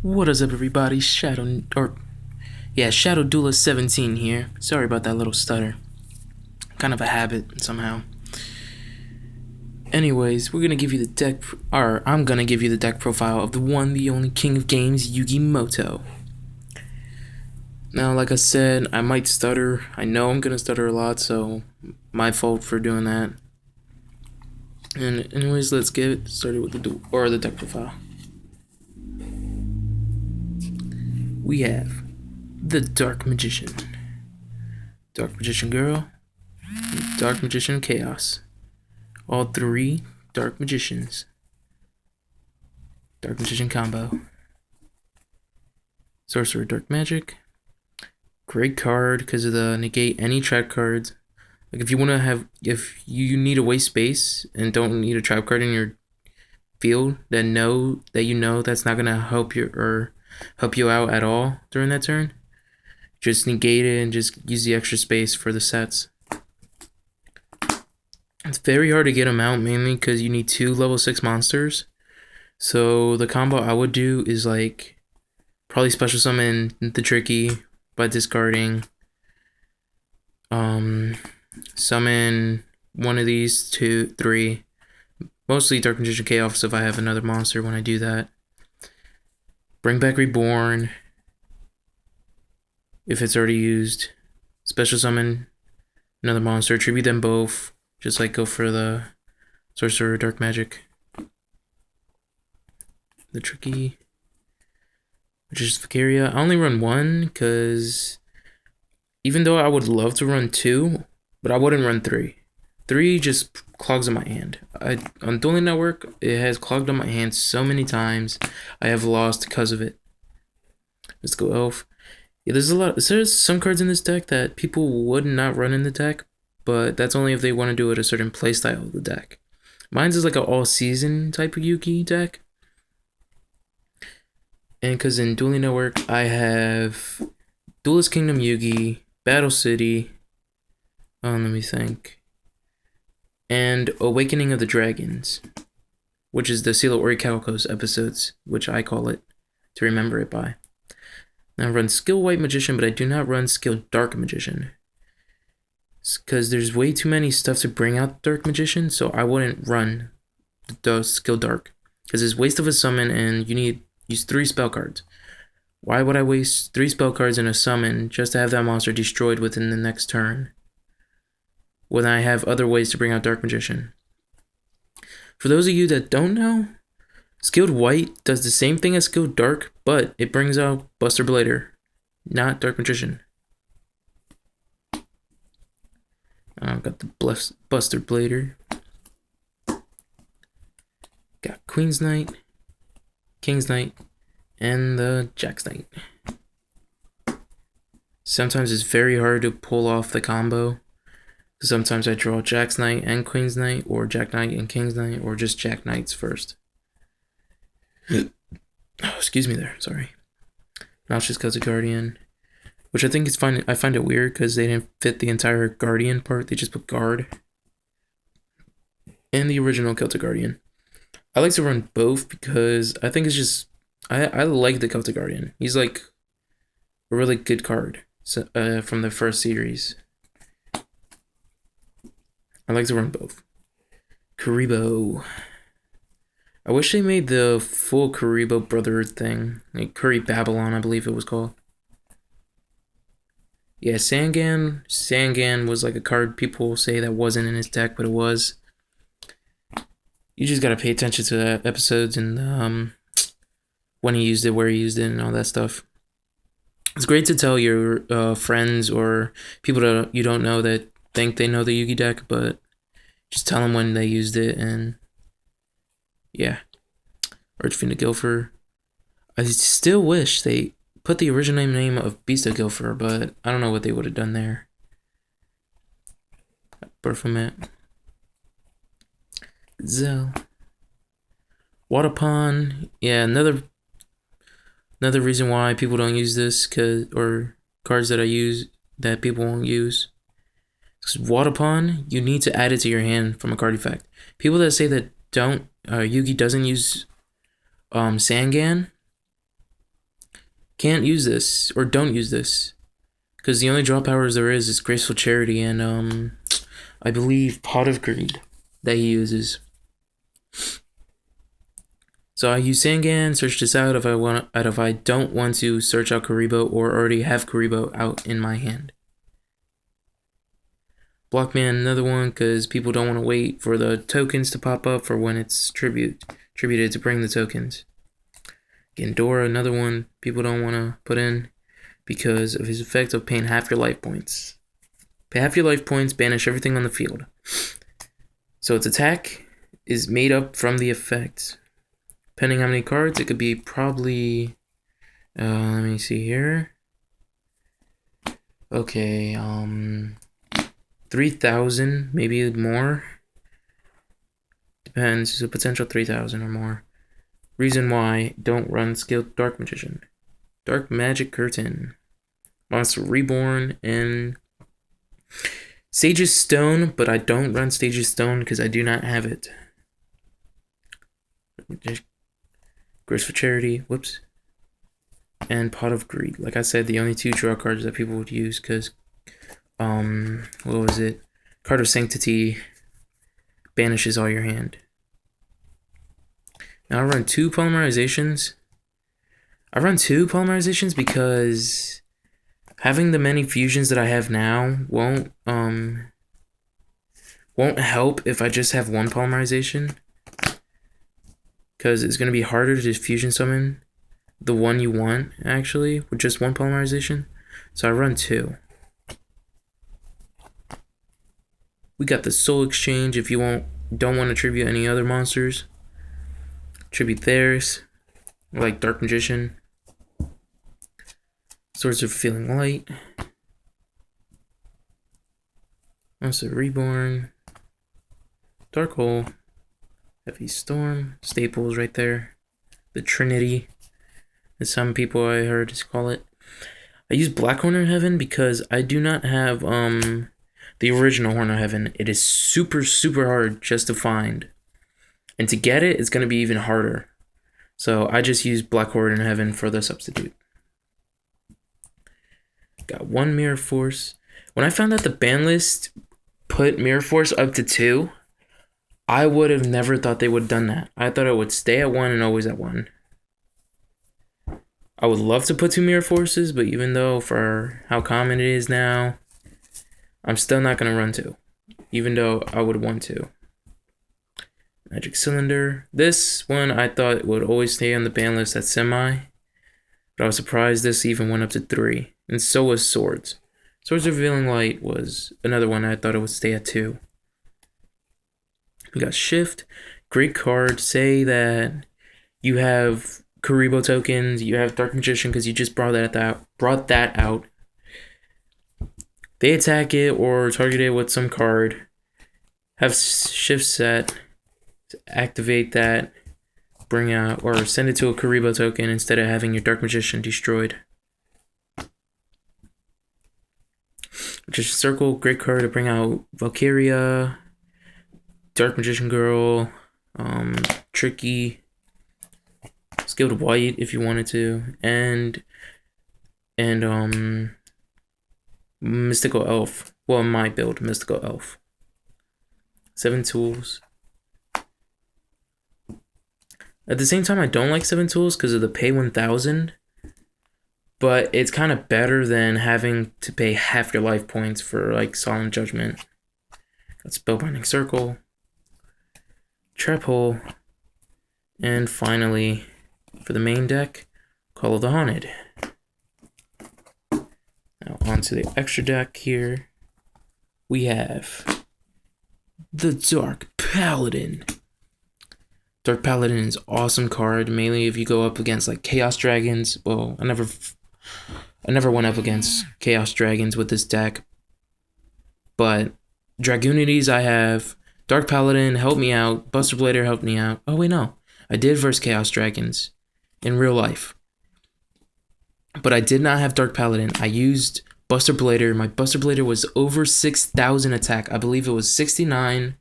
What is up, everybody? Shadow Duelist 17 here. Sorry about that little stutter. Kind of a habit somehow. Anyways, we're gonna give you the deck, or I'm gonna give you the deck profile of the one, the only king of games, Yugi Moto. Now, like I said, I might stutter. I know I'm gonna stutter a lot, so my fault for doing that. And anyways, let's get started with the deck profile. We have the Dark Magician, Dark Magician Girl, Dark Magician Chaos. All three Dark Magicians. Dark Magician combo. Sorcerer Dark Magic. Great card because of the negate any trap cards. Like if you need to waste space and don't need a trap card in your field that you know that's not gonna help you out at all during that turn, just negate it and just use the extra space for the sets. It's very hard to get them out, mainly because you need 2 level 6 monsters. So the combo I would do is like probably special summon the Tricky by discarding. Summon one of these 2, 3. Mostly Dark Magician Chaos if I have another monster when I do that. Bring back Reborn if it's already used. Special summon another monster. Tribute them both. Just like go for the Sorcerer Dark Magic. The Tricky. Which is Vicaria. I only run 1 because even though I would love to run 2, but I wouldn't run 3. 3 just clogs on my hand. On Dueling Network, it has clogged on my hand so many times. I have lost because of it. Let's go Elf. Yeah, there's some cards in this deck that people would not run in the deck, but that's only if they want to do it a certain playstyle of the deck. Mine's is like an all-season type of Yugi deck. And because in Dueling Network, I have Duelist Kingdom Yugi, Battle City, let me think, and Awakening of the Dragons, which is the Seal of Orichalcos episodes, which I call it, to remember it by. Now I run Skill White Magician, but I do not run Skill Dark Magician. Because there's way too many stuff to bring out Dark Magician, so I wouldn't run the Skill Dark. Because it's waste of a summon and you need use 3 spell cards. Why would I waste 3 spell cards in a summon just to have that monster destroyed within the next turn, when I have other ways to bring out Dark Magician? For those of you that don't know, Skilled White does the same thing as Skilled Dark, but it brings out Buster Blader, not Dark Magician. I've got the Buster Blader. Got Queen's Knight, King's Knight, and the Jack's Knight. Sometimes it's very hard to pull off the combo. Sometimes I draw Jack's Knight and Queen's Knight, or Jack Knight and King's Knight, or just Jack Knights first. Oh, excuse me there, sorry. Noxious Celtic Guardian, which I think is fine. I find it weird because they didn't fit the entire Guardian part. They just put Guard. And the original Celtic Guardian. I like to run both because I think it's just I like the Celtic Guardian. He's like a really good card from the first series. I like to run both. Kuribo. I wish they made the full Kuribo Brotherhood thing. Like Curry Babylon, I believe it was called. Yeah, Sangan. Sangan was like a card people say that wasn't in his deck, but it was. You just gotta pay attention to the episodes and when he used it, where he used it, and all that stuff. It's great to tell your friends or people that you don't know that think they know the Yugi deck, but just tell them when they used it. And yeah, Archfiend Gilfer. I still wish they put the original name of Beast of Gilfer, but I don't know what they would have done there. Baphomet. Zell. Waterpon. Yeah, another reason why people don't use this, or cards that I use that people won't use. Because Waterpon, you need to add it to your hand from a card effect. People that say that Yugi doesn't use Sangan, can't use this, or don't use this. Because the only draw powers there is Graceful Charity and, I believe Pot of Greed that he uses. So I use Sangan, search this out if I don't want to search out Kuriboh or already have Kuriboh out in my hand. Blockman, another one, because people don't want to wait for the tokens to pop up for when it's tributed to bring the tokens. Gendora, another one people don't want to put in because of his effect of paying half your life points. Pay half your life points, banish everything on the field. So its attack is made up from the effect. Depending how many cards, it could be probably... let me see here. Okay, 3,000, maybe more. Depends, it's a potential 3,000 or more. Reason why, don't run Skilled Dark Magician. Dark Magic Curtain. Monster Reborn and Sage's Stone, but I don't run Sage's Stone because I do not have it. Graceful Charity, whoops. And Pot of Greed. Like I said, the only two draw cards that people would use because, what was it? Card of Sanctity banishes all your hand. Now I run two polymerizations. I run two polymerizations because having the many fusions that I have now won't help if I just have one polymerization. Because it's going to be harder to just fusion summon the one you want, actually, with just one polymerization. So I run two. We got the Soul Exchange if you don't want to tribute any other monsters. Tribute theirs, like Dark Magician. Swords of Feeling Light. Also Reborn. Dark Hole. Heavy Storm. Staples right there. The Trinity, as some people I heard call it. I use Black Horn of Heaven because I do not have the original Horn of Heaven. It is super, super hard just to find. And to get it, it's going to be even harder. So I just use Black Horn of Heaven for the substitute. Got one Mirror Force. When I found out the ban list put Mirror Force up to 2, I would have never thought they would have done that. I thought it would stay at 1 and always at 1. I would love to put 2 Mirror Forces, but even though for how common it is now, I'm still not going to run 2. Even though I would want to. Magic Cylinder. This one I thought would always stay on the ban list at semi. But I was surprised this even went up to 3. And so was Swords. Swords of Revealing Light was another one I thought it would stay at 2. We got Shift. Great card. Say that you have Kuriboh tokens, you have Dark Magician because you just brought that out. They attack it or target it with some card. Have Shift set. Activate that. Bring out or send it to a Kuriboh token instead of having your Dark Magician destroyed. Just circle, great card to bring out Valkyria, Dark Magician Girl, Tricky, Skilled White if you wanted to, and Mystical Elf. Well, my build, Mystical Elf. 7 tools. At the same time, I don't like 7 tools because of the pay 1,000. But it's kind of better than having to pay half your life points for like Solemn Judgment. Got Spellbinding Circle, Trap Hole, and finally, for the main deck, Call of the Haunted. Now onto the extra deck here. We have the Dark Paladin. Dark Paladin is an awesome card, mainly if you go up against like Chaos Dragons. Well, I never went up against Chaos Dragons with this deck. But Dragoonities I have. Dark Paladin helped me out. Buster Blader helped me out. Oh wait, no. I did verse Chaos Dragons in real life. But I did not have Dark Paladin. I used Buster Blader. My Buster Blader was over 6,000 attack. I believe it was 69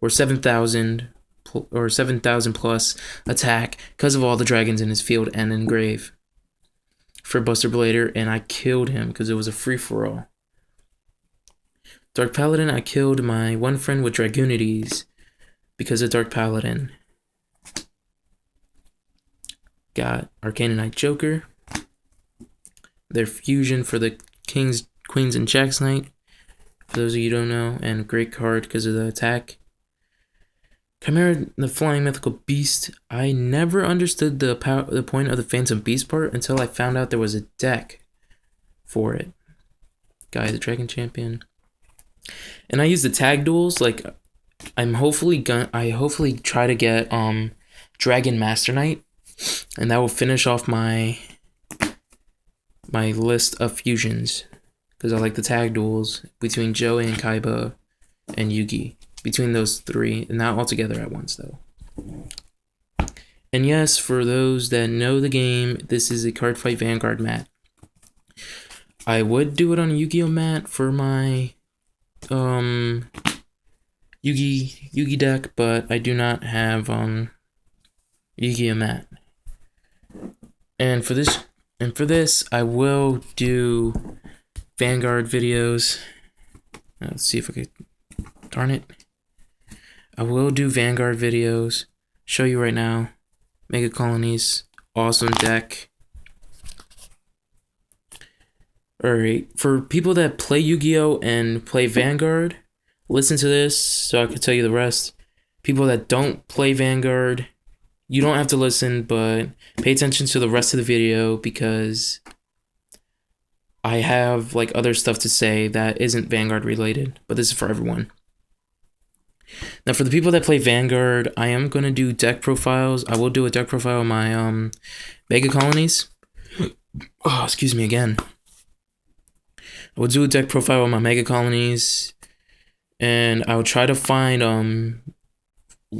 or 7,000 or 7,000 plus attack because of all the dragons in his field and engrave. for Buster Blader, and I killed him because it was a free-for-all. Dark Paladin, I killed my one friend with Dragunities because of Dark Paladin. Got Arcana Knight Joker. Their fusion for the Kings, Queens, and Jacks Knight, for those of you who don't know, and great card because of the attack. Chimera, the Flying Mythical Beast. I never understood the point of the Phantom Beast part until I found out there was a deck for it. Guy, the Dragon Champion. And I use the tag duels. Like, I hopefully try to get Dragon Master Knight, and that will finish off my list of fusions, because I like the tag duels between Joey and Kaiba and Yugi, between those three, and not all together at once though. And yes, for those that know the game, this is a card fight Vanguard mat. I would do it on a Yu-Gi-Oh mat for my Yugi deck, but I do not have Yu-Gi-Oh mat. And for this, I will do Vanguard videos. Let's see if I could. Darn it. I will do Vanguard videos. Show you right now. Mega Colonies. Awesome deck. Alright. For people that play Yu-Gi-Oh! And play Vanguard, listen to this so I can tell you the rest. People that don't play Vanguard, you don't have to listen, but pay attention to the rest of the video because I have like other stuff to say that isn't Vanguard related, but this is for everyone. Now, for the people that play Vanguard, I am going to do deck profiles. I will do a deck profile of my Mega Colonies. Oh, excuse me again. I will do a deck profile of my Mega Colonies, and I will try to find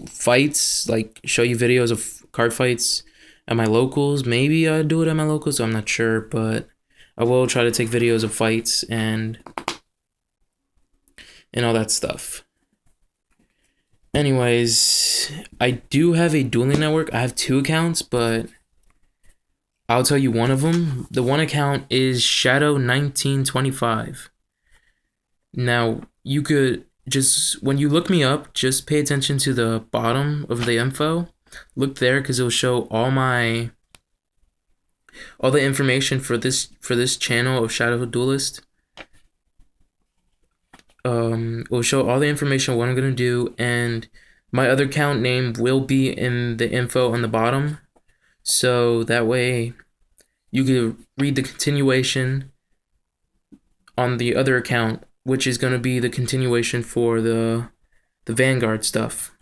fights, like show you videos of card fights at my locals. Maybe I'll do it at my locals, I'm not sure, but I will try to take videos of fights and all that stuff. Anyways, I do have a dueling network. I have 2 accounts, but I'll tell you one of them. The one account is Shadow1925. Now, you could just, when you look me up, just pay attention to the bottom of the info. Look there because it'll show all the information for this channel of Shadow Duelist. Will show all the information what I'm gonna do, and my other account name will be in the info on the bottom, so that way you can read the continuation on the other account, which is gonna be the continuation for the Vanguard stuff.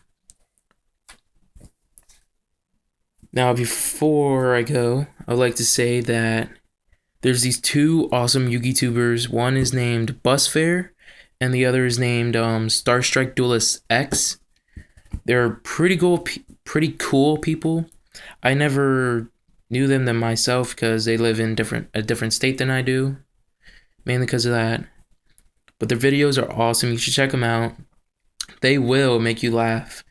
Now, before I go, I would like to say that there's these 2 awesome Yugi tubers. One is named Busfair, and the other is named Starstrike Duelist X. They're pretty cool people. I never knew them myself because they live in a different state than I do, mainly because of that. But their videos are awesome. You should check them out. They will make you laugh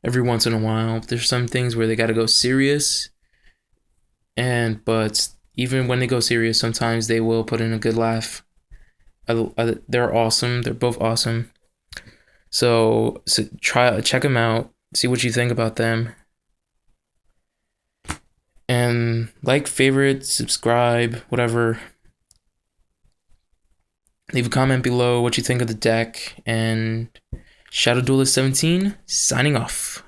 every once in a while. There's some things where they gotta go serious, but even when they go serious, sometimes they will put in a good laugh. They're awesome. They're both awesome. So check them out. See what you think about them. And like, favorite, subscribe, whatever. Leave a comment below what you think of the deck. And Shadow Duelist 17 signing off.